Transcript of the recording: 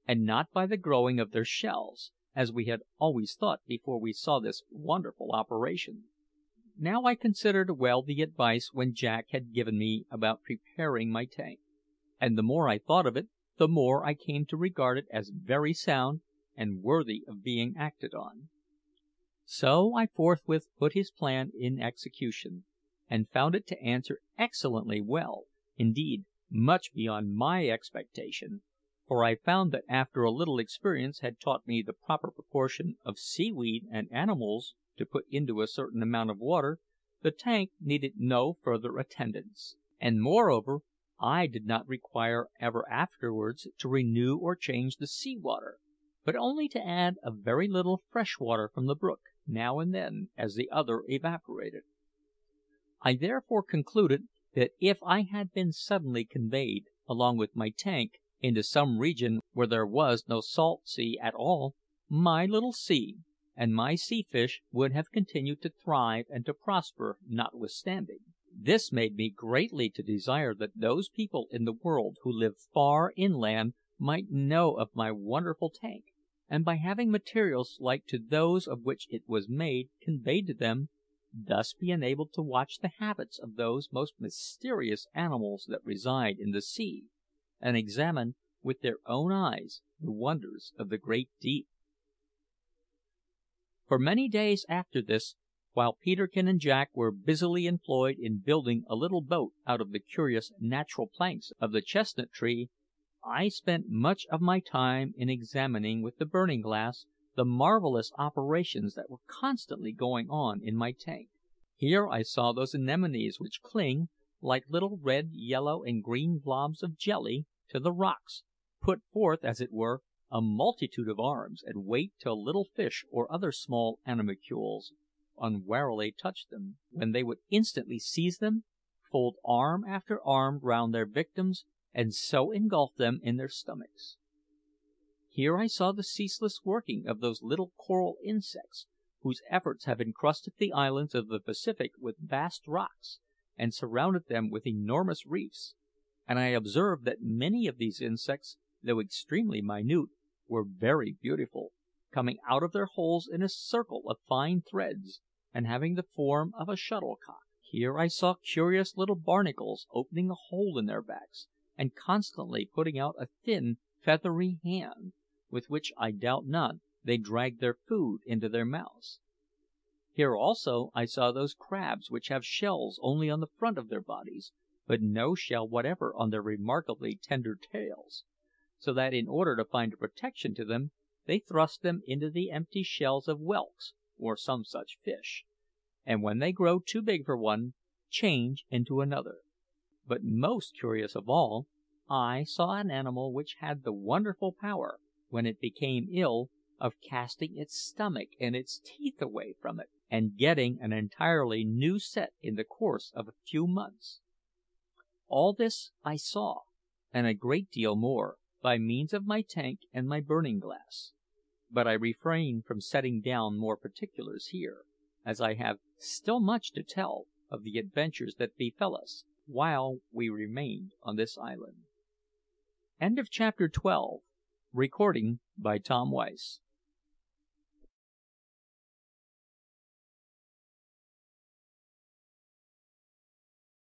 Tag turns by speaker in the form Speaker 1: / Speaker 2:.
Speaker 1: and not by the growing of their shells, as we had always thought before we saw this wonderful operation. Now I considered well the advice when Jack had given me about preparing my tank, and the more I thought of it, the more I came to regard it as very sound and worthy of being acted on. So I forthwith put his plan in execution, and found it to answer excellently well, indeed much beyond my expectation, for I found that after a little experience had taught me the proper proportion of seaweed and animals to put into a certain amount of water, the tank needed no further attendance; and moreover, I did not require ever afterwards to renew or change the sea water, but only to add a very little fresh water from the brook now and then as the other evaporated. I therefore concluded that if I had been suddenly conveyed, along with my tank, into some region where there was no salt sea at all, my little sea and my sea fish would have continued to thrive and to prosper notwithstanding. This made me greatly to desire that those people in the world who live far inland might know of my wonderful tank, and by having materials like to those of which it was made conveyed to them, thus be enabled to watch the habits of those most mysterious animals that reside in the sea, and examine with their own eyes the wonders of the great deep. For many days after this, while Peterkin and Jack were busily employed in building a little boat out of the curious natural planks of the chestnut tree, I spent much of my time in examining with the burning glass the marvellous operations that were constantly going on in my tank. Here I saw those anemones which cling, like little red, yellow, and green blobs of jelly, to the rocks, put forth, as it were, a multitude of arms, and wait till little fish or other small animalcules unwarily touched them, when they would instantly seize them, fold arm after arm round their victims, and so engulf them in their stomachs. Here I saw the ceaseless working of those little coral insects, whose efforts have encrusted the islands of the Pacific with vast rocks, and surrounded them with enormous reefs; and I observed that many of these insects, though extremely minute, were very beautiful, coming out of their holes in a circle of fine threads, and having the form of a shuttlecock. Here I saw curious little barnacles opening a hole in their backs, and constantly putting out a thin, feathery hand, with which I doubt not they dragged their food into their mouths. Here also I saw those crabs which have shells only on the front of their bodies, but no shell whatever on their remarkably tender tails, so that in order to find a protection to them, they thrust them into the empty shells of whelks, or some such fish, and when they grow too big for one, change into another. But most curious of all, I saw an animal which had the wonderful power, when it became ill, of casting its stomach and its teeth away from it, and getting an entirely new set in the course of a few months. All this I saw, and a great deal more, by means of my tank and my burning glass; but I refrain from setting down more particulars here, as I have still much to tell of the adventures that befell us while we remained on this island. Chapter 13. Recording by Tom Weiss.